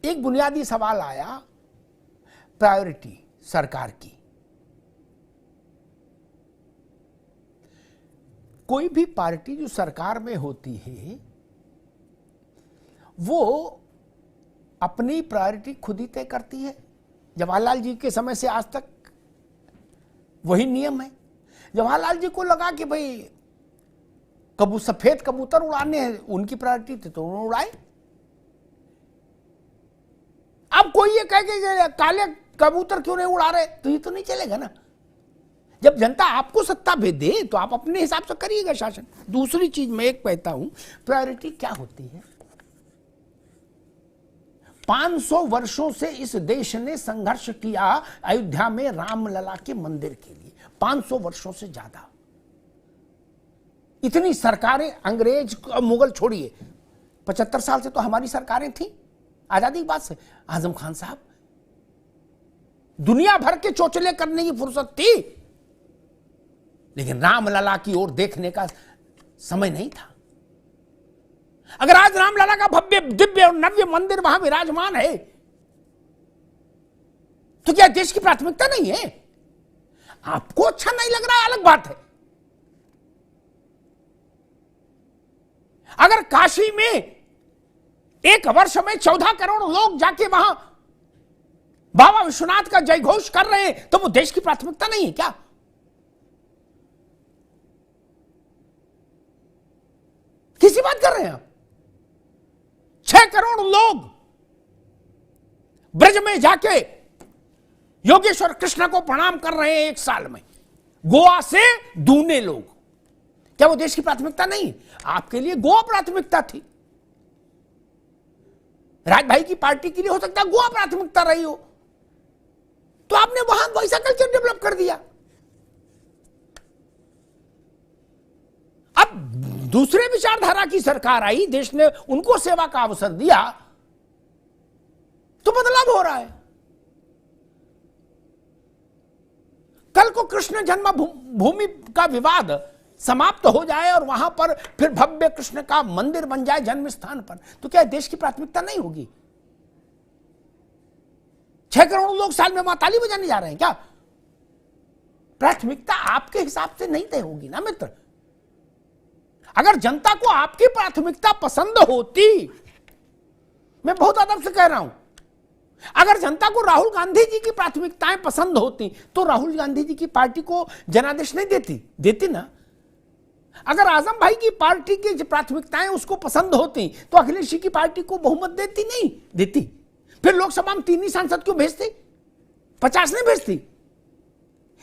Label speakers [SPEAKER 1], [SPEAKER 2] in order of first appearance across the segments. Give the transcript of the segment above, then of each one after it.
[SPEAKER 1] एक बुनियादी सवाल आया प्रायोरिटी सरकार की। कोई भी पार्टी जो सरकार में होती है वो अपनी प्रायोरिटी खुद ही तय करती है। जवाहरलाल जी के समय से आज तक वही नियम है। जवाहरलाल जी को लगा कि भाई सफेद कबूतर उड़ाने हैं, उनकी प्रायोरिटी थी तो उन्होंने उड़ाए। अब कोई ये कहे कि काले कबूतर क्यों नहीं उड़ा रहे, तो ये तो नहीं चलेगा ना। जब जनता आपको सत्ता भेज दे तो आप अपने हिसाब से करिएगा शासन। दूसरी चीज मैं एक कहता हूं, प्रायोरिटी क्या होती है। 500 वर्षों से इस देश ने संघर्ष किया अयोध्या में रामलला के मंदिर के लिए, 500 वर्षों से ज्यादा। इतनी सरकारें, अंग्रेज मुगल छोड़िए, 75 साल से तो हमारी सरकारें थी आजादी के बाद से। आजम खान साहब, दुनिया भर के चोचले करने की फुर्सत थी, लेकिन रामलला की ओर देखने का समय नहीं था। अगर आज रामलला का भव्य दिव्य और नव्य मंदिर वहां विराजमान है तो क्या देश की प्राथमिकता नहीं है? आपको अच्छा नहीं लग रहा, अलग बात है। अगर काशी में एक वर्ष में 14 करोड़ लोग जाके वहां बाबा विश्वनाथ का जयघोष कर रहे हैं तो वो देश की प्राथमिकता नहीं है क्या? किसी बात कर रहे हैं आप? 6 करोड़ लोग ब्रज में जाके योगेश्वर कृष्ण को प्रणाम कर रहे हैं एक साल में, गोवा से दूने लोग। क्या वो देश की प्राथमिकता नहीं? आपके लिए गोवा प्राथमिकता थी, राज भाई की पार्टी के लिए हो सकता है गोवा प्राथमिकता रही हो, तो आपने वहां वैसा कल्चर डेवलप कर दिया। अब दूसरे विचारधारा की सरकार आई, देश ने उनको सेवा का अवसर दिया, तो बदलाव हो रहा है। कल को कृष्ण जन्मभूमि का विवाद समाप्त हो जाए और वहां पर फिर भव्य कृष्ण का मंदिर बन जाए जन्म स्थान पर, तो क्या देश की प्राथमिकता नहीं होगी? 6 करोड़ लोग साल में वहां ताली बजाने जा रहे हैं क्या? प्राथमिकता आपके हिसाब से नहीं तय होगी ना मित्र। अगर जनता को आपकी प्राथमिकता पसंद होती, मैं बहुत अदब से कह रहा हूं, अगर जनता को राहुल गांधी जी की प्राथमिकताएं पसंद होती तो राहुल गांधी जी की पार्टी को जनादेश नहीं देती ना। अगर आजम भाई की पार्टी की प्राथमिकताएं उसको पसंद होती तो अखिलेश जी की पार्टी को बहुमत देती। फिर लोकसभा में 3 ही सांसद क्यों भेजती, 50 नहीं भेजती?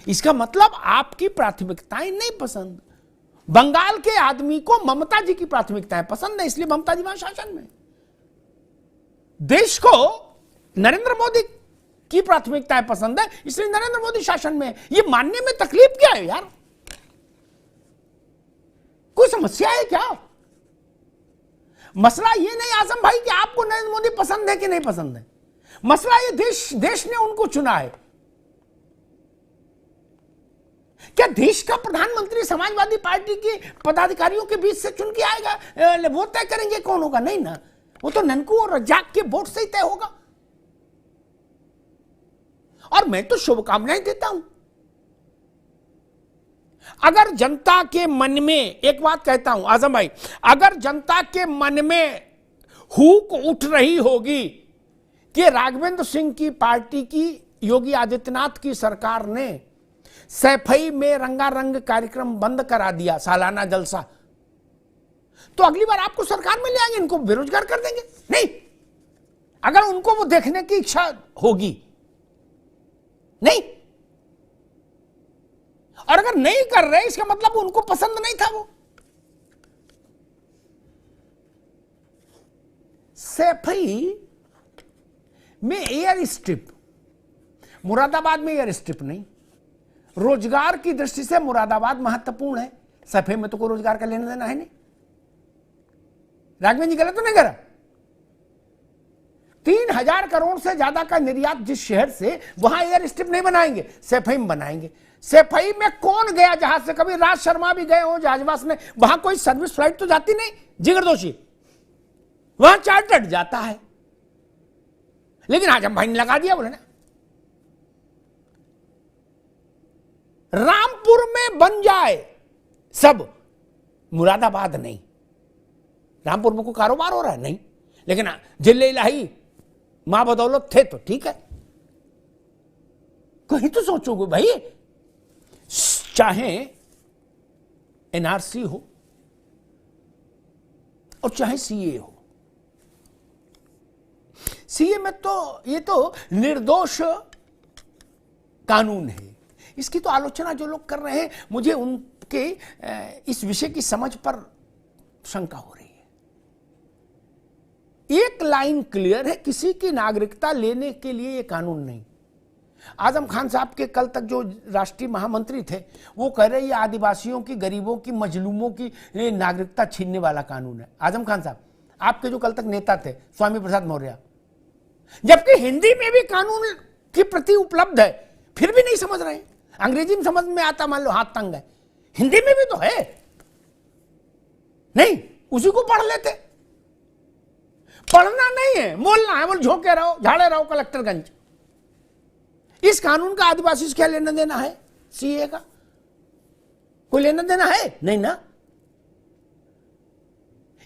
[SPEAKER 1] इसका मतलब आपकी प्राथमिकताएं नहीं पसंद। बंगाल के आदमी को ममता जी की प्राथमिकताएं पसंद है, इसलिए ममता जी वहां शासन में। देश को नरेंद्र मोदी की प्राथमिकताएं पसंद है, इसलिए नरेंद्र मोदी शासन में। ये मानने में तकलीफ क्या है यार? कोई समस्या है क्या? मसला ये नहीं आजम भाई कि आपको नरेंद्र मोदी पसंद है कि नहीं पसंद है, मसला ये देश ने उनको चुना है। क्या देश का प्रधानमंत्री समाजवादी पार्टी के पदाधिकारियों के बीच से चुन के आएगा? वो तय करेंगे कौन होगा? नहीं ना, वो तो ननकू और रज्जाक के वोट से ही तय होगा। और मैं तो शुभकामनाएं देता हूं। अगर जनता के मन में, एक बात कहता हूं आजम भाई, अगर जनता के मन में हुक उठ रही होगी कि राघवेंद्र सिंह की पार्टी की, योगी आदित्यनाथ की सरकार ने सैफई में रंगारंग कार्यक्रम बंद करा दिया, सालाना जलसा, तो अगली बार आपको सरकार में ले आएंगे, इनको बेरोजगार कर देंगे? नहीं, अगर उनको वो देखने की इच्छा होगी। नहीं, और अगर नहीं कर रहे इसका मतलब उनको पसंद नहीं था वो। सैफई में एयर स्ट्रिप, मुरादाबाद में एयर स्ट्रिप नहीं। रोजगार की दृष्टि से मुरादाबाद महत्वपूर्ण है, सैफई में तो कोई रोजगार का लेना देना है नहीं। राघवेंद्र जी गलत तो नहीं करा। 3000 करोड़ से ज्यादा का निर्यात जिस शहर से, वहां एयर स्ट्रिप नहीं बनाएंगे, सैफई में बनाएंगे। सैफई में कौन गया जहाज से? कभी राज शर्मा भी गए हो जहाजवास में, वहां कोई सर्विस फ्लाइट तो जाती नहीं, जिगर दोषी, वहां चार्टर्ड जाता है। लेकिन आजम भाई ने लगा दिया, बोले ना रामपुर में बन जाए सब, मुरादाबाद नहीं। रामपुर में कोई कारोबार हो रहा है नहीं, लेकिन जिले इलाही मां बदौलत थे तो ठीक है। कहीं तो सोचोगे भाई, चाहे एनआरसी हो और चाहे सीए हो, सीए में तो ये तो निर्दोष कानून है, इसकी तो आलोचना जो लोग कर रहे हैं, मुझे उनके इस विषय की समझ पर शंका हो रही है। एक लाइन क्लियर है, किसी की नागरिकता लेने के लिए ये कानून नहीं। आजम खान साहब के कल तक जो राष्ट्रीय महामंत्री थे वो कह रहे ये आदिवासियों की, गरीबों की, मजलूमों की नागरिकता छीनने वाला कानून है। आजम खान साहब आपके जो कल तक नेता थे स्वामी प्रसाद मौर्य, जबकि हिंदी में भी कानून की प्रति उपलब्ध है, फिर भी नहीं समझ रहे। अंग्रेजी में समझ में आता, मान लो हाथ तंग है, हिंदी में भी तो है, नहीं उसी को पढ़ लेते। पढ़ना नहीं है, बोलना है, बोल झोंके रहो, झाड़े रहो कलेक्टरगंज। इस कानून का आदिवासी से क्या लेना देना है? सीए का कोई लेना देना है नहीं ना,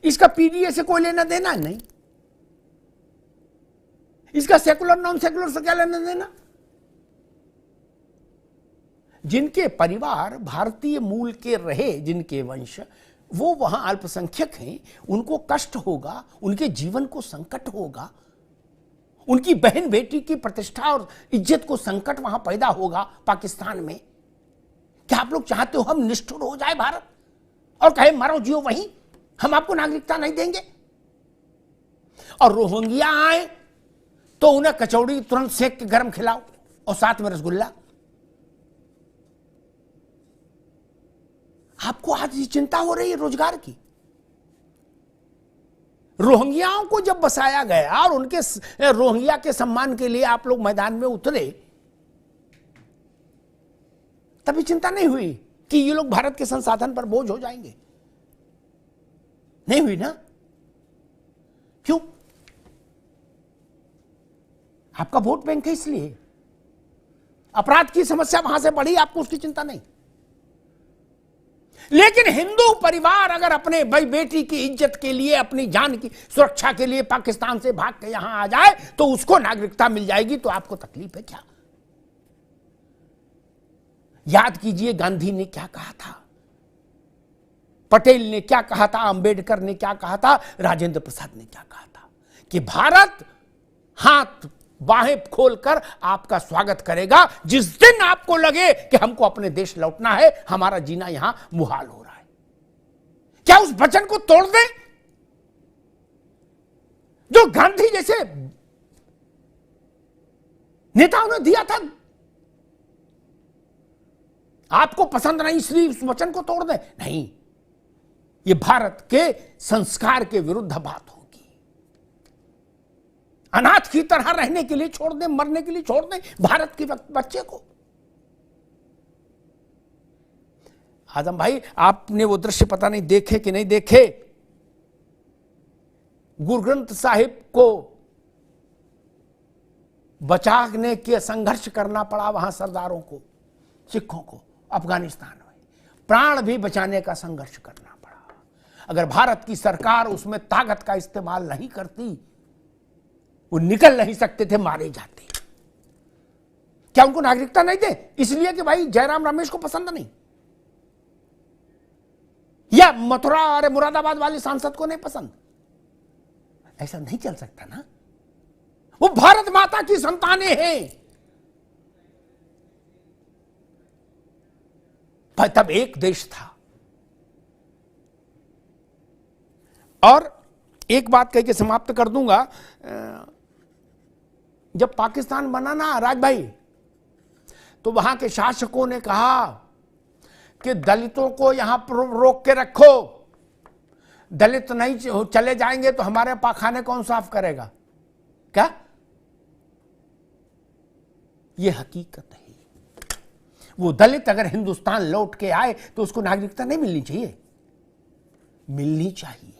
[SPEAKER 1] इसका पीडीए से कोई लेना देना नहीं, इसका सेकुलर नॉन सेकुलर से क्या लेना देना। जिनके परिवार भारतीय मूल के रहे, जिनके वंश, वो वहां अल्पसंख्यक हैं, उनको कष्ट होगा, उनके जीवन को संकट होगा, उनकी बहन बेटी की प्रतिष्ठा और इज्जत को संकट वहां पैदा होगा पाकिस्तान में। क्या आप लोग चाहते हो हम निष्ठुर हो जाए भारत और कहे मरो जियो वहीं, हम आपको नागरिकता नहीं देंगे? और रोहिंग्या आए तो उन्हें कचौड़ी तुरंत सेक के गरम खिलाओ और साथ में रसगुल्ला। आपको आज ये चिंता हो रही है रोजगार की? रोहिंग्याओं को जब बसाया गया और उनके रोहिंग्या के सम्मान के लिए आप लोग मैदान में उतरे, तभी चिंता नहीं हुई कि ये लोग भारत के संसाधन पर बोझ हो जाएंगे? नहीं हुई ना? क्यों? आपका वोट बैंक है, इसलिए अपराध की समस्या वहां से बढ़ी, आपको उसकी चिंता नहीं। लेकिन हिंदू परिवार अगर अपने भाई बेटी की इज्जत के लिए, अपनी जान की सुरक्षा के लिए पाकिस्तान से भाग के यहां आ जाए तो उसको नागरिकता मिल जाएगी, तो आपको तकलीफ है क्या? याद कीजिए गांधी ने क्या कहा था, पटेल ने क्या कहा था, अंबेडकर ने क्या कहा था, राजेंद्र प्रसाद ने क्या कहा था कि भारत हाथ बाहें खोलकर आपका स्वागत करेगा जिस दिन आपको लगे कि हमको अपने देश लौटना है, हमारा जीना यहां मुहाल हो रहा है। क्या उस वचन को तोड़ दें जो गांधी जैसे नेताओं ने दिया था? आपको पसंद नहीं इसलिए उस वचन को तोड़ दें? नहीं, यह भारत के संस्कार के विरुद्ध बात होगी। अनाथ की तरह रहने के लिए छोड़ दें, मरने के लिए छोड़ दें भारत के बच्चे को। आजम भाई, आपने वो दृश्य पता नहीं देखे कि नहीं देखे, गुरु ग्रंथ साहिब को बचाने के संघर्ष करना पड़ा वहां सरदारों को, सिखों को अफगानिस्तान में, प्राण भी बचाने का संघर्ष करना पड़ा। अगर भारत की सरकार उसमें ताकत का इस्तेमाल नहीं करती, वो निकल नहीं सकते थे, मारे जाते। क्या उनको नागरिकता नहीं दे इसलिए कि भाई जयराम रमेश को पसंद नहीं, या मथुरा और मुरादाबाद वाले सांसद को नहीं पसंद? ऐसा नहीं चल सकता ना। वो भारत माता की संतानें हैं। भाई तब एक देश था। और एक बात कह के समाप्त कर दूंगा, जब पाकिस्तान बना ना राज भाई, तो वहां के शासकों ने कहा कि दलितों को यहां पर रोक के रखो, दलित नहीं चले जाएंगे तो हमारे पाखाने कौन साफ करेगा? क्या ये हकीकत है? वो दलित अगर हिंदुस्तान लौट के आए तो उसको नागरिकता नहीं मिलनी चाहिए? मिलनी चाहिए।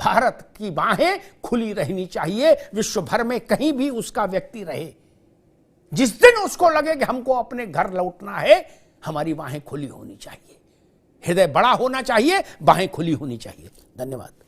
[SPEAKER 1] भारत की बाहें खुली रहनी चाहिए, विश्व भर में कहीं भी उसका व्यक्ति रहे, जिस दिन उसको लगे कि हमको अपने घर लौटना है, हमारी बाहें खुली होनी चाहिए, हृदय बड़ा होना चाहिए, बाहें खुली होनी चाहिए। धन्यवाद।